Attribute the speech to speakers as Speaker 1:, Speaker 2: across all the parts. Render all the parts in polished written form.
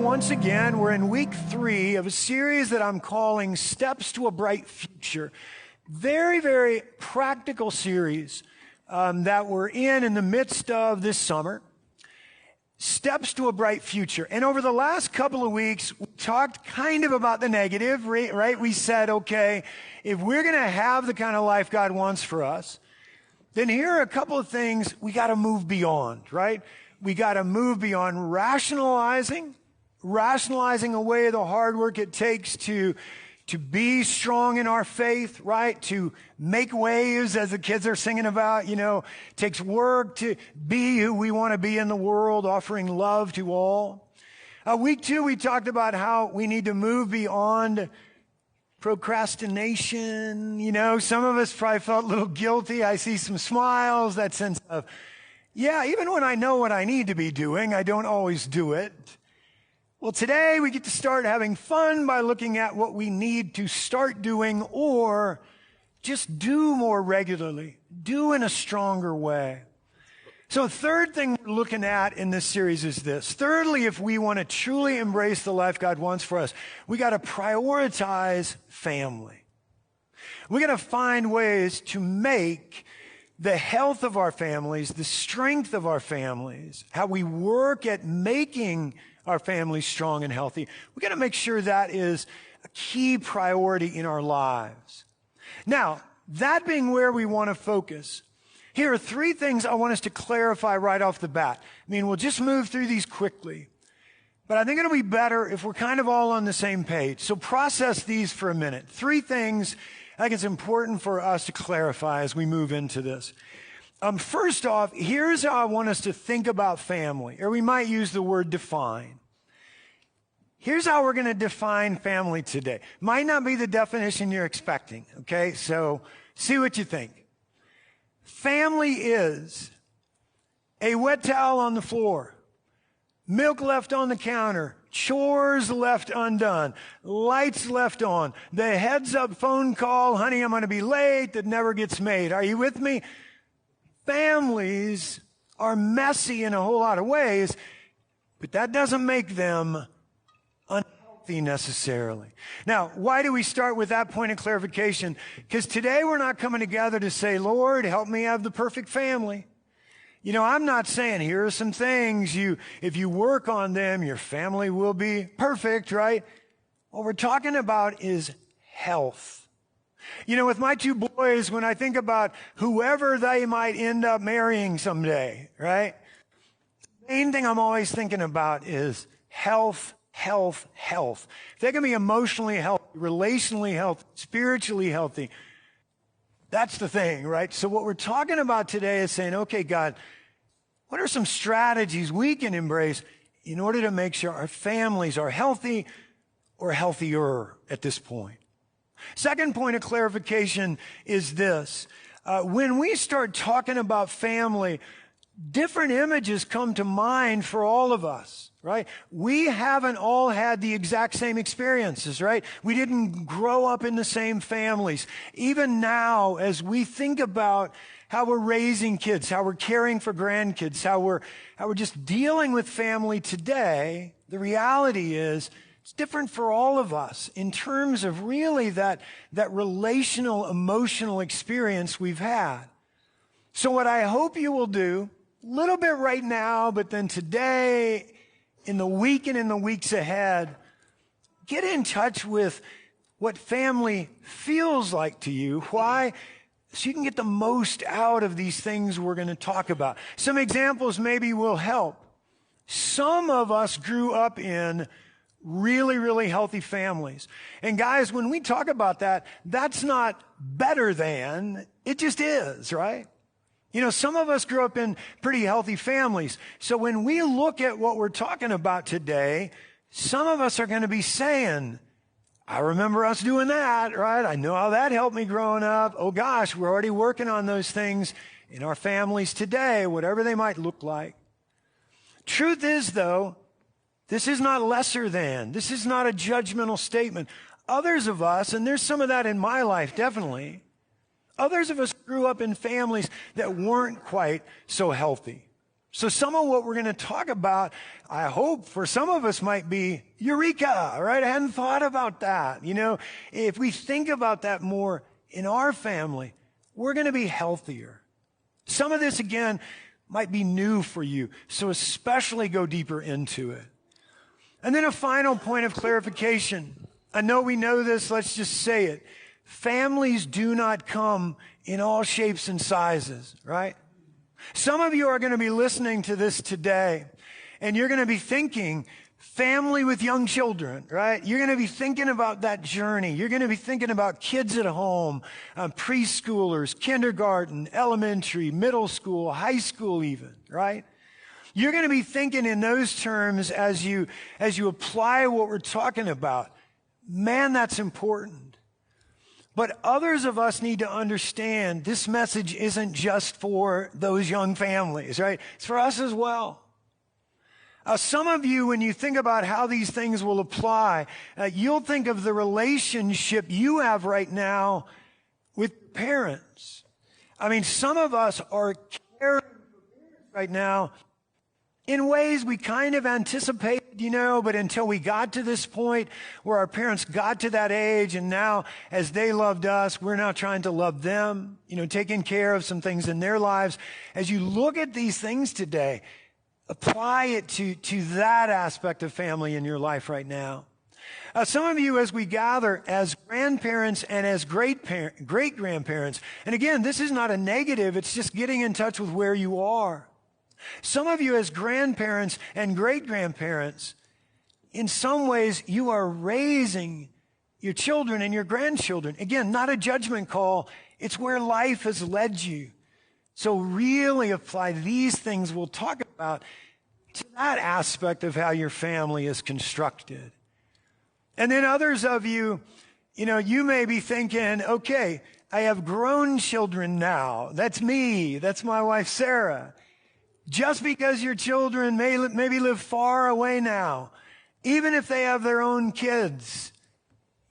Speaker 1: once again. We're in week 3 of a series that I'm calling Steps to a Bright Future. Very, very practical series that we're in the midst of this summer. Steps to a Bright Future. And over the last couple of weeks, we talked kind of about the negative, right? We said, okay, if we're going to have the kind of life God wants for us, then here are a couple of things we got to move beyond, right? We got to move beyond rationalizing away the hard work it takes to be strong in our faith, right? To make waves, as the kids are singing about, it takes work to be who we want to be in the world, offering love to all. Week 2, we talked about how we need to move beyond procrastination. Some of us probably felt a little guilty. I see some smiles, that sense of, yeah, even when I know what I need to be doing, I don't always do it. Well, today we get to start having fun by looking at what we need to start doing or just do more regularly, do in a stronger way. So a third thing we're looking at in this series is this. Thirdly, if we want to truly embrace the life God wants for us, we got to prioritize family. We got to find ways to make the health of our families, the strength of our families, how we work at making our families strong and healthy. We got to make sure that is a key priority in our lives. Now, that being where we want to focus, here are 3 things I want us to clarify right off the bat. We'll just move through these quickly. But I think it'll be better if we're kind of all on the same page. So process these for a minute. 3 things I think it's important for us to clarify as we move into this. First off, here's how I want us to think about family, or we might use the word define. Here's how we're going to define family today. Might not be the definition you're expecting, okay? So see what you think. Family is a wet towel on the floor, milk left on the counter, chores left undone, lights left on, the heads up phone call, honey, I'm going to be late, that never gets made. Are you with me? Families are messy in a whole lot of ways, but that doesn't make them unhealthy necessarily. Now, why do we start with that point of clarification? Because today we're not coming together to say, Lord, help me have the perfect family. I'm not saying here are some things if you work on them, your family will be perfect, right? What we're talking about is health. With my 2 boys, when I think about whoever they might end up marrying someday, right? The main thing I'm always thinking about is health, health, health. If they can be emotionally healthy, relationally healthy, spiritually healthy, that's the thing, right? So what we're talking about today is saying, okay, God, what are some strategies we can embrace in order to make sure our families are healthy or healthier at this point? Second point of clarification is this. When we start talking about family, different images come to mind for all of us, right? We haven't all had the exact same experiences, right? We didn't grow up in the same families. Even now, as we think about how we're raising kids, how we're caring for grandkids, how we're just dealing with family today, the reality is it's different for all of us in terms of really that relational, emotional experience we've had. So what I hope you will do, a little bit right now, but then today, in the week and in the weeks ahead, get in touch with what family feels like to you. Why? So you can get the most out of these things we're going to talk about. Some examples maybe will help. Some of us grew up in really, really healthy families. And guys, when we talk about that, that's not better than, it just is, right? Some of us grew up in pretty healthy families. So when we look at what we're talking about today, some of us are going to be saying, I remember us doing that, right? I know how that helped me growing up. Oh gosh, we're already working on those things in our families today, whatever they might look like. Truth is, though, this is not lesser than. This is not a judgmental statement. Others of us, and there's some of that in my life, definitely, others of us grew up in families that weren't quite so healthy. So some of what we're going to talk about, I hope for some of us might be eureka, right? I hadn't thought about that. You know, if we think about that more in our family, we're going to be healthier. Some of this, again, might be new for you, so especially go deeper into it. And then a final point of clarification. I know we know this, let's just say it. Families do not come in all shapes and sizes, right? Some of you are going to be listening to this today, and you're going to be thinking, family with young children, right? You're going to be thinking about that journey. You're going to be thinking about kids at home, preschoolers, kindergarten, elementary, middle school, high school even, right? You're going to be thinking in those terms as you apply what we're talking about. Man, that's important. But others of us need to understand this message isn't just for those young families, right? It's for us as well. Some of you, when you think about how these things will apply, you'll think of the relationship you have right now with parents. I mean, some of us are caring for parents right now in ways we kind of anticipated, you know, but until we got to this point where our parents got to that age, and now as they loved us, we're now trying to love them, you know, taking care of some things in their lives. As you look at these things today, apply it to that aspect of family in your life right now. Some of you, as we gather as grandparents and as great-grandparents, and again, this is not a negative, it's just getting in touch with where you are. Some of you as grandparents and great-grandparents, in some ways, you are raising your children and your grandchildren. Again, not a judgment call. It's where life has led you. So really apply these things we'll talk about to that aspect of how your family is constructed. And then others of you, you know, you may be thinking, okay, I have grown children now. That's me. That's my wife, Sarah. Just because your children maybe live far away now, even if they have their own kids,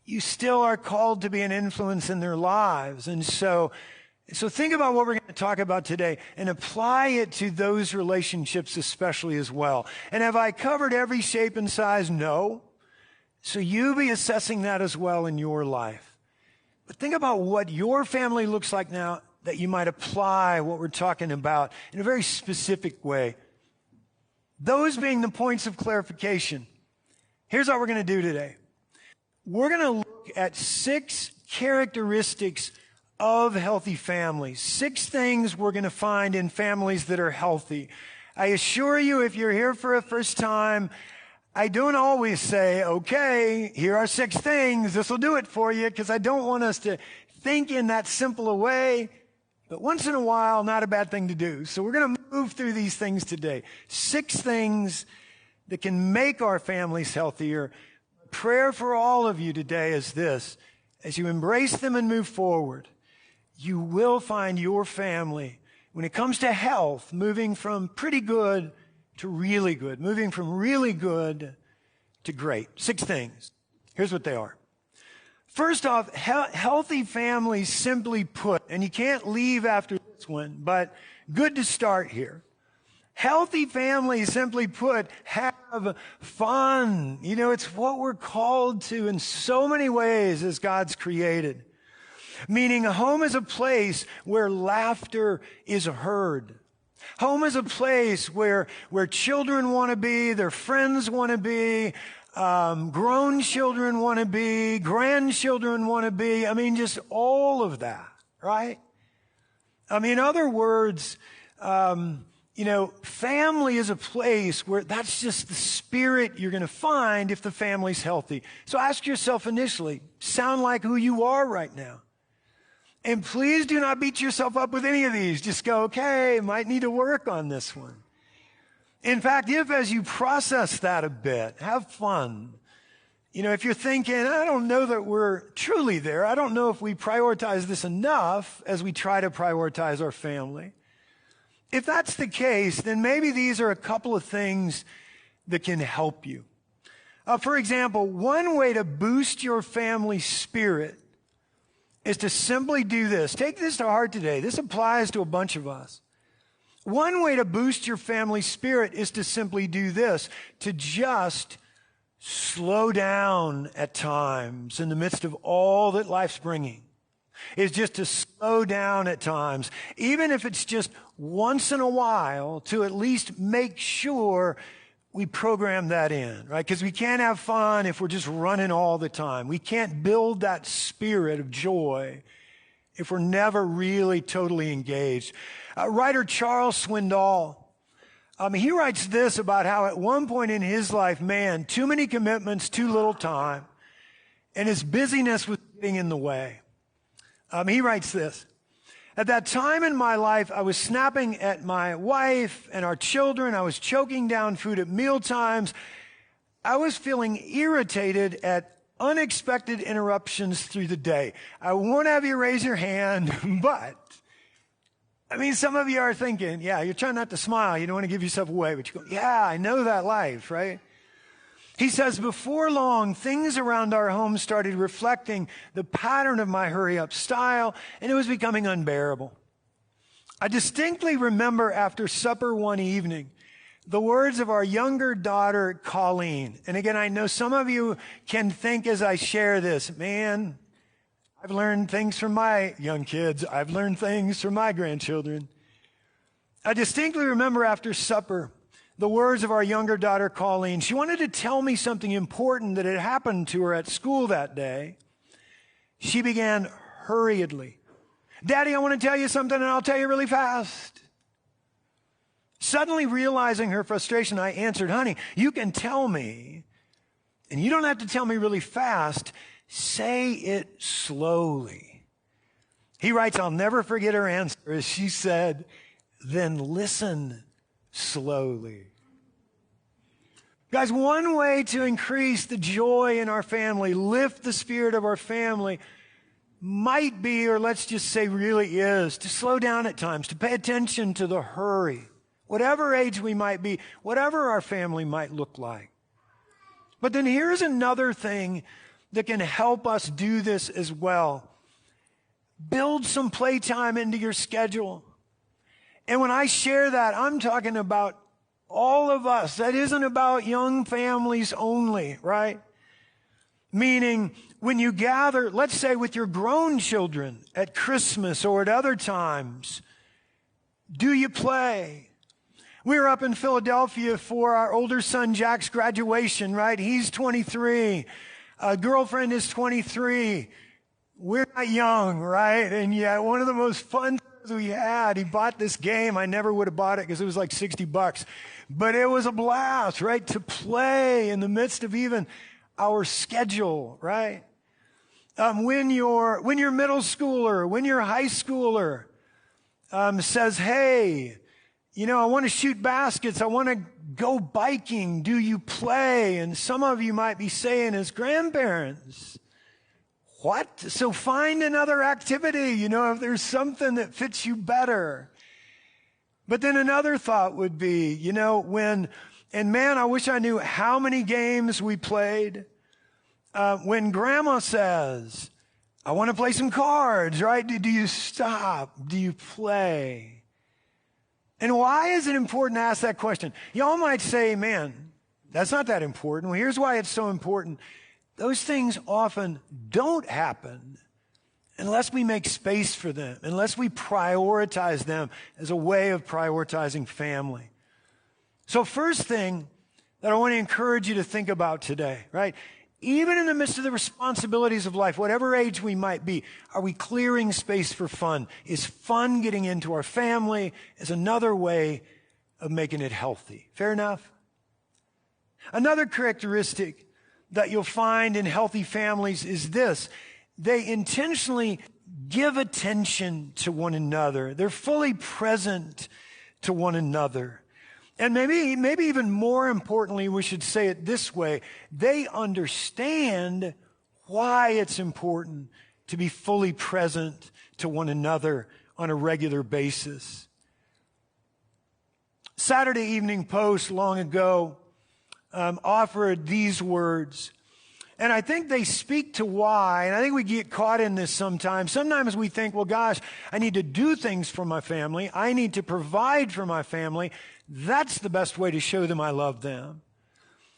Speaker 1: you still are called to be an influence in their lives. And so think about what we're going to talk about today and apply it to those relationships especially as well. And have I covered every shape and size? No. So you be assessing that as well in your life. But think about what your family looks like now, that you might apply what we're talking about in a very specific way. Those being the points of clarification. Here's what we're going to do today. We're going to look at 6 characteristics of healthy families. 6 things we're going to find in families that are healthy. I assure you, if you're here for a first time, I don't always say, okay, here are 6 things. This will do it for you, because I don't want us to think in that simple a way. But once in a while, not a bad thing to do. So we're going to move through these things today. 6 things that can make our families healthier. Prayer for all of you today is this. As you embrace them and move forward, you will find your family, when it comes to health, moving from pretty good to really good, moving from really good to great. 6 things. Here's what they are. First off, healthy families, simply put, and you can't leave after this one, but good to start here. Healthy families, simply put, have fun. You know, it's what we're called to in so many ways as God's created. Meaning a home is a place where laughter is heard. Home is a place where children want to be, their friends want to be, grown children want to be, grandchildren want to be. I mean, just all of that, right? I mean, in other words, you know, family is a place where that's just the spirit you're going to find if the family's healthy. So ask yourself initially, sound like who you are right now? And please do not beat yourself up with any of these. Just go, okay, might need to work on this one. In fact, if as you process that a bit, have fun. You know, if you're thinking, I don't know that we're truly there. I don't know if we prioritize this enough as we try to prioritize our family. If that's the case, then maybe these are a couple of things that can help you. For example, one way to boost your family spirit is to simply do this. Take this to heart today. This applies to a bunch of us. One way to boost your family spirit is to simply do this, to just slow down at times in the midst of all that life's bringing. Is just to slow down at times, even if it's just once in a while, to at least make sure we program that in, right? Because we can't have fun if we're just running all the time. We can't build that spirit of joy if we're never really totally engaged. Writer Charles Swindoll, he writes this about how at one point in his life, man, too many commitments, too little time, and his busyness was getting in the way. He writes this: at that time in my life, I was snapping at my wife and our children. I was choking down food at meal times. I was feeling irritated at unexpected interruptions through the day. I won't have you raise your hand, but some of you are thinking, yeah, you're trying not to smile. You don't want to give yourself away, but you go, yeah, I know that life, right? He says, before long, things around our home started reflecting the pattern of my hurry-up style, and it was becoming unbearable. I distinctly remember after supper one evening, the words of our younger daughter, Colleen. And again, I know some of you can think as I share this, man, I've learned things from my young kids. I've learned things from my grandchildren. I distinctly remember after supper, the words of our younger daughter, Colleen. She wanted to tell me something important that had happened to her at school that day. She began hurriedly. Daddy, I want to tell you something, and I'll tell you really fast. Suddenly realizing her frustration, I answered, honey, you can tell me, and you don't have to tell me really fast. Say it slowly. He writes, I'll never forget her answer as she said, then listen slowly. Guys, one way to increase the joy in our family, lift the spirit of our family, might be, or let's just say really is, to slow down at times, to pay attention to the hurry, whatever age we might be, whatever our family might look like. But then here's another thing that can help us do this as well. Build some playtime into your schedule. And when I share that, I'm talking about all of us. That isn't about young families only, right? Meaning, when you gather, let's say with your grown children at Christmas or at other times, do you play? We were up in Philadelphia for our older son Jack's graduation, right? He's 23. Girlfriend is 23. We're not young, right? And yeah, one of the most fun we had, he bought this game. I never would have bought it because it was like $60, but it was a blast, right? To play in the midst of even our schedule, right? When your middle schooler, when your high schooler says, hey, I want to shoot baskets. I want to go biking. Do you play? And some of you might be saying as grandparents, what? So find another activity, if there's something that fits you better. But then another thought would be, and man, I wish I knew how many games we played. When grandma says, I want to play some cards, right? Do you stop? Do you play? And why is it important to ask that question? Y'all might say, man, that's not that important. Well, here's why it's so important. Those things often don't happen unless we make space for them, unless we prioritize them as a way of prioritizing family. So first thing that I want to encourage you to think about today, right? Even in the midst of the responsibilities of life, whatever age we might be, are we clearing space for fun? Is fun getting into our family is another way of making it healthy. Fair enough? Another characteristic that you'll find in healthy families is this. They intentionally give attention to one another. They're fully present to one another. And maybe even more importantly, we should say it this way. They understand why it's important to be fully present to one another on a regular basis. Saturday Evening Post long ago offered these words. And I think they speak to why, and I think we get caught in this sometimes. Sometimes we think, well, gosh, I need to do things for my family. I need to provide for my family. That's the best way to show them I love them.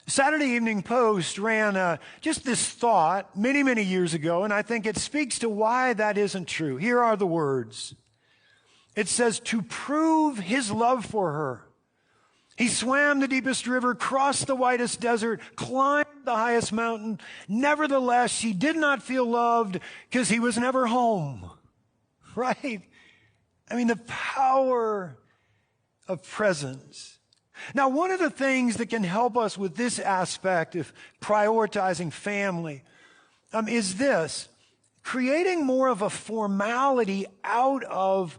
Speaker 1: Saturday Evening Post ran just this thought many, many years ago, and I think it speaks to why that isn't true. Here are the words. It says, to prove his love for her, he swam the deepest river, crossed the widest desert, climbed the highest mountain. Nevertheless, she did not feel loved because he was never home. Right? I mean, the power of presence. Now, one of the things that can help us with this aspect of prioritizing family is this, creating more of a formality out of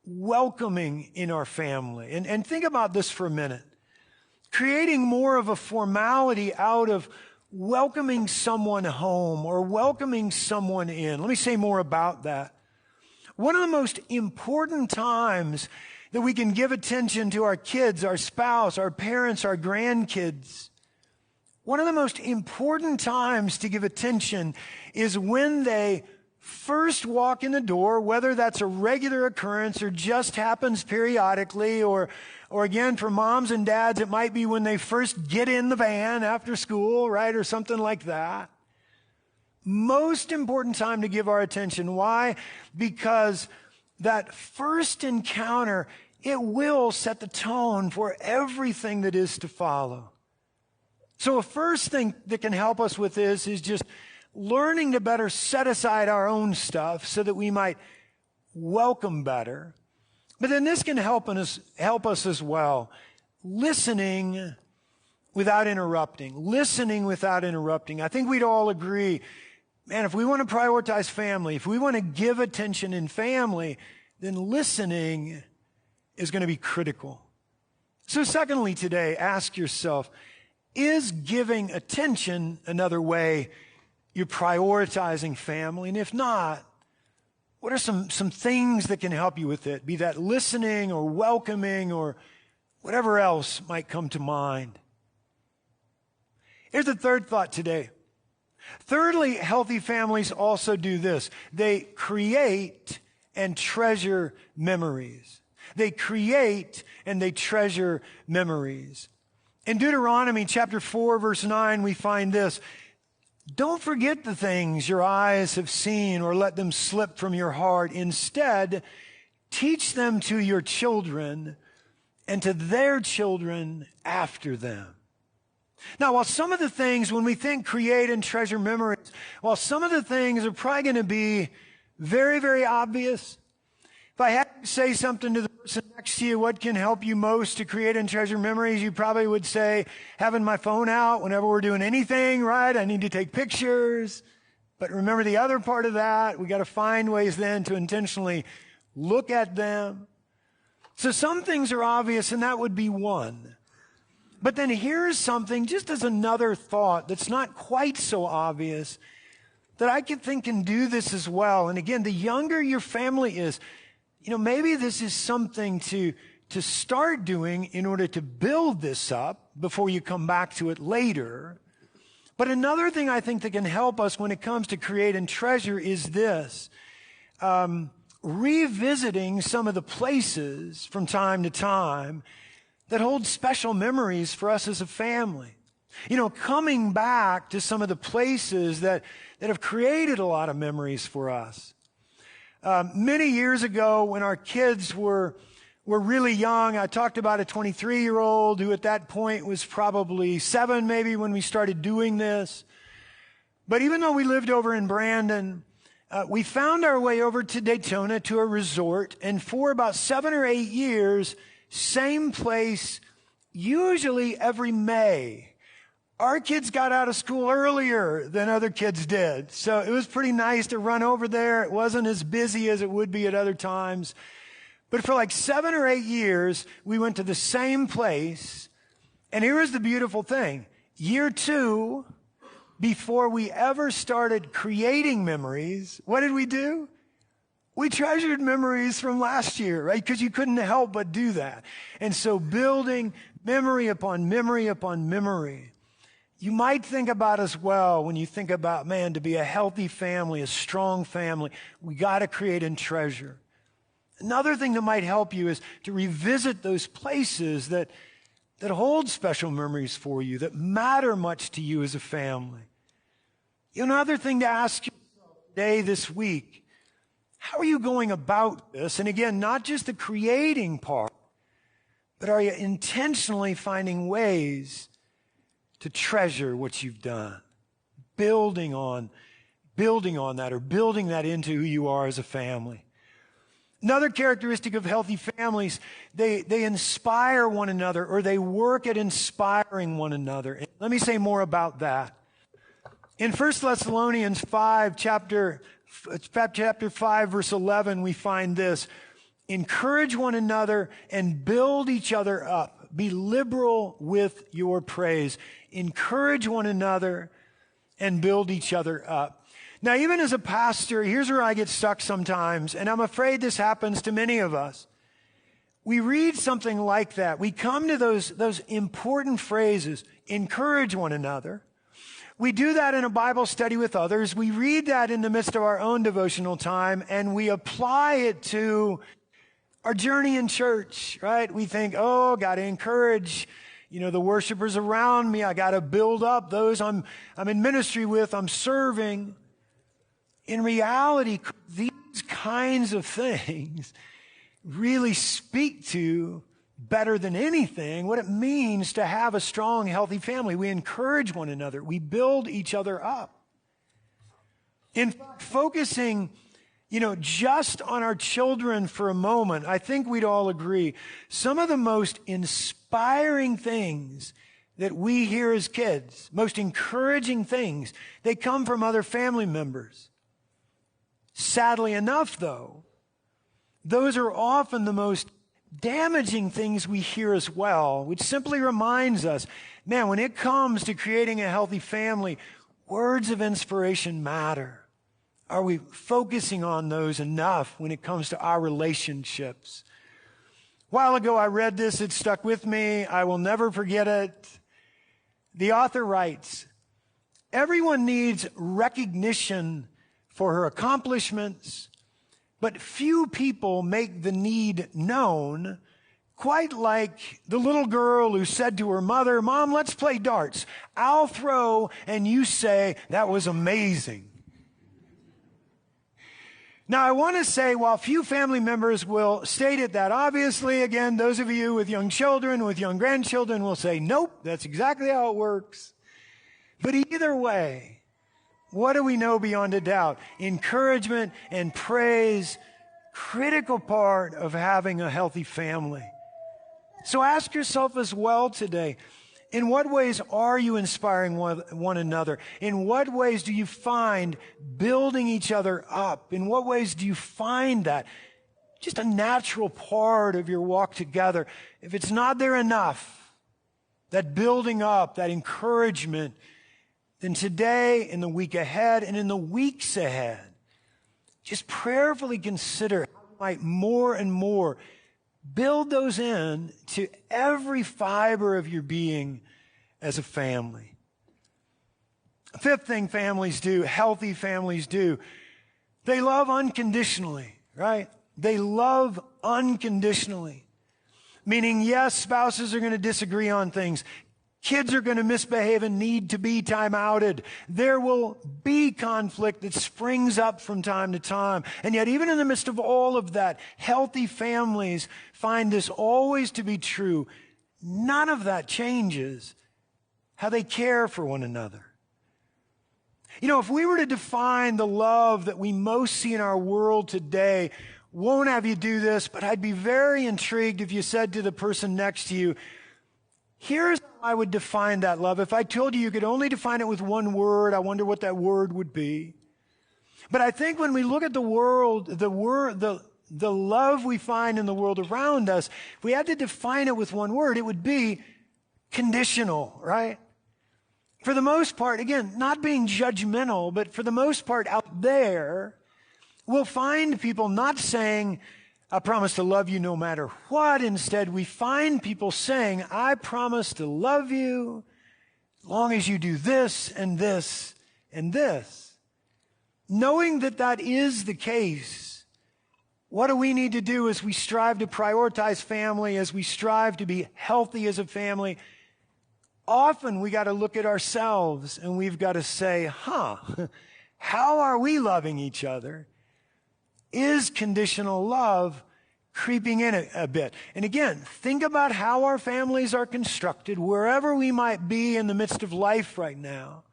Speaker 1: welcoming in our family. And think about this for a minute. Creating more of a formality out of welcoming someone home or welcoming someone in. Let me say more about that. One of the most important times that we can give attention to our kids, our spouse, our parents, our grandkids. One of the most important times to give attention is when they first walk in the door, whether that's a regular occurrence or just happens periodically, or again, for moms and dads, it might be when they first get in the van after school, right, or something like that. Most important time to give our attention. Why? Because that first encounter, it will set the tone for everything that is to follow. So a first thing that can help us with this is just learning to better set aside our own stuff so that we might welcome better. But then this can help us as well. Listening without interrupting. Listening without interrupting. I think we'd all agree, man, if we want to prioritize family, if we want to give attention in family, then listening is going to be critical. So secondly today, ask yourself, is giving attention another way you're prioritizing family? And if not, what are some things that can help you with it? Be that listening or welcoming or whatever else might come to mind. Here's the third thought today. Thirdly, healthy families also do this. They create and treasure memories. They create and they treasure memories. In Deuteronomy chapter 4, verse 9, we find this. Don't forget the things your eyes have seen or let them slip from your heart. Instead, teach them to your children and to their children after them. Now, while some of the things, when we think create and treasure memories, while some of the things are probably going to be very, very obvious, if I had to say something to the person next to you, what can help you most to create and treasure memories, you probably would say, having my phone out whenever we're doing anything, right? I need to take pictures. But remember the other part of that, we got to find ways then to intentionally look at them. So some things are obvious, and that would be one. But then here's something, just as another thought that's not quite so obvious, that I think can do this as well. And again, the younger your family is, maybe this is something to start doing in order to build this up before you come back to it later. But another thing I think that can help us when it comes to create and treasure is this. Revisiting some of the places from time to time that hold special memories for us as a family. Coming back to some of the places that have created a lot of memories for us. Many years ago, when our kids were really young, I talked about a 23-year-old who at that point was probably 7 maybe when we started doing this. But even though we lived over in Brandon, we found our way over to Daytona to a resort, and for about 7 or 8 years, same place, usually every May. Our kids got out of school earlier than other kids did. So it was pretty nice to run over there. It wasn't as busy as it would be at other times. But for like 7 or 8 years, we went to the same place. And here is the beautiful thing. Year 2, before we ever started creating memories, what did we do? We treasured memories from last year, right? Because you couldn't help but do that. And so building memory upon memory upon memory. you might think about as well when you think about, man, to be a healthy family, a strong family, we got to create and treasure. Another thing that might help you is to revisit those places that hold special memories for you, that matter much to you as a family. Another thing to ask yourself today, this week, how are you going about this? And again, not just the creating part, but are you intentionally finding ways to treasure what you've done? Building on that, or building that into who you are as a family. Another characteristic of healthy families, they inspire one another, or they work at inspiring one another. And let me say more about that. In 1 Thessalonians 5, chapter 5, verse 11, we find this: encourage one another and build each other up. Be liberal with your praise. Encourage one another and build each other up. Now, even as a pastor, here's where I get stuck sometimes, and I'm afraid this happens to many of us. We read something like that. We come to those important phrases, encourage one another. We do that in a Bible study with others. We read that in the midst of our own devotional time, and we apply it to our journey in church, right? We think, oh, got to encourage, the worshipers around me. I got to build up those I'm in ministry with, I'm serving. In reality, these kinds of things really speak to, better than anything, what it means to have a strong, healthy family. We encourage one another. We build each other up. In focusing, just on our children for a moment, I think we'd all agree, some of the most inspiring things that we hear as kids, most encouraging things, they come from other family members. Sadly enough, though, those are often the most damaging things we hear as well, which simply reminds us, man, when it comes to creating a healthy family, words of inspiration matter. Are we focusing on those enough when it comes to our relationships? A while ago, I read this. It stuck with me. I will never forget it. The author writes, everyone needs recognition for her accomplishments, but few people make the need known, quite like the little girl who said to her mother, Mom, let's play darts. I'll throw, and you say, that was amazing. Now, I want to say, while few family members will state it that obviously, again, those of you with young children, with young grandchildren will say, nope, that's exactly how it works. But either way, what do we know beyond a doubt? Encouragement and praise, critical part of having a healthy family. So ask yourself as well today, in what ways are you inspiring one another? In what ways do you find building each other up? In what ways do you find that just a natural part of your walk together? If it's not there enough, that building up, that encouragement, then today, in the week ahead, and in the weeks ahead, just prayerfully consider how you might more and more build those in to every fiber of your being as a family. Fifth thing families do, healthy families do, they love unconditionally, right? They love unconditionally. Meaning, yes, spouses are going to disagree on things. Kids are going to misbehave and need to be time-outed. There will be conflict that springs up from time to time. And yet, even in the midst of all of that, healthy families find this always to be true. None of that changes how they care for one another. If we were to define the love that we most see in our world today, won't have you do this, but I'd be very intrigued if you said to the person next to you, here's how I would define that love. If I told you could only define it with one word, I wonder what that word would be. But I think when we look at the world, the love we find in the world around us, if we had to define it with one word, it would be conditional, right? For the most part, again, not being judgmental, but for the most part out there, we'll find people not saying, I promise to love you no matter what. Instead, we find people saying, I promise to love you as long as you do this and this and this. Knowing that that is the case, what do we need to do as we strive to prioritize family, as we strive to be healthy as a family? Often we got to look at ourselves and we've got to say, how are we loving each other? Is conditional love creeping in a bit? And again, think about how our families are constructed, wherever we might be in the midst of life right now,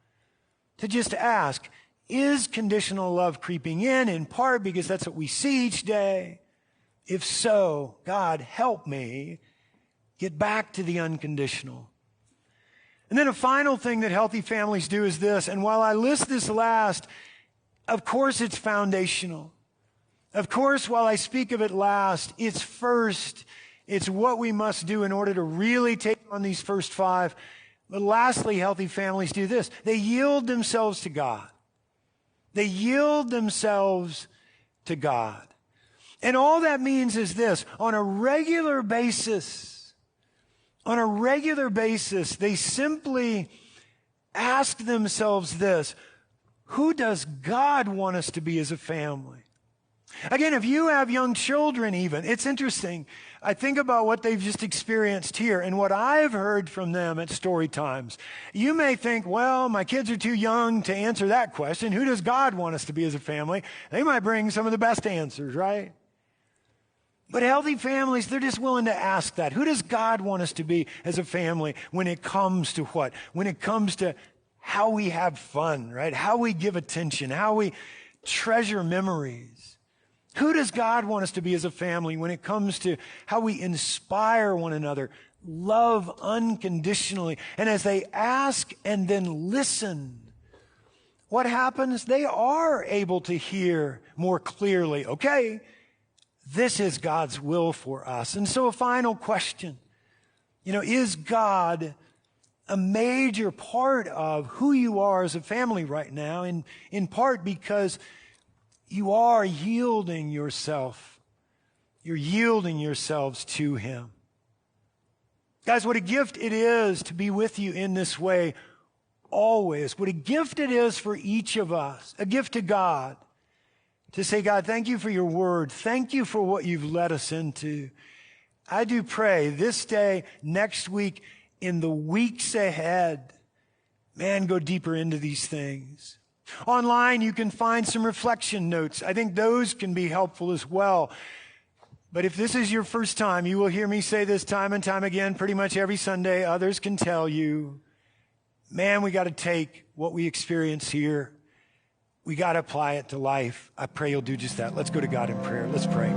Speaker 1: to just ask, is conditional love creeping in part because that's what we see each day? If so, God, help me get back to the unconditional. And then a final thing that healthy families do is this, and while I list this last, of course it's foundational. Of course, while I speak of it last, it's first. It's what we must do in order to really take on these first five. But lastly, healthy families do this. They yield themselves to God. They yield themselves to God. And all that means is this. On a regular basis, they simply ask themselves this: who does God want us to be as a family? Again, if you have young children even, it's interesting. I think about what they've just experienced here and what I've heard from them at story times. You may think, well, my kids are too young to answer that question. Who does God want us to be as a family? They might bring some of the best answers, right? But healthy families, they're just willing to ask that. Who does God want us to be as a family when it comes to what? When it comes to how we have fun, right? How we give attention, how we treasure memories. Who does God want us to be as a family when it comes to how we inspire one another, love unconditionally? And as they ask and then listen, what happens? They are able to hear more clearly, okay, this is God's will for us. And so a final question, is God a major part of who you are as a family right now? In part because you are yielding yourself. You're yielding yourselves to Him. Guys, what a gift it is to be with you in this way always. What a gift it is for each of us. A gift to God. To say, God, thank you for your word. Thank you for what you've led us into. I do pray this day, next week, in the weeks ahead, man, go deeper into these things. Online, you can find some reflection notes. I think those can be helpful as well. But if this is your first time, you will hear me say this time and time again, pretty much every Sunday. Others can tell you, man, we got to take what we experience here. We got to apply it to life. I pray you'll do just that. Let's go to God in prayer. Let's pray.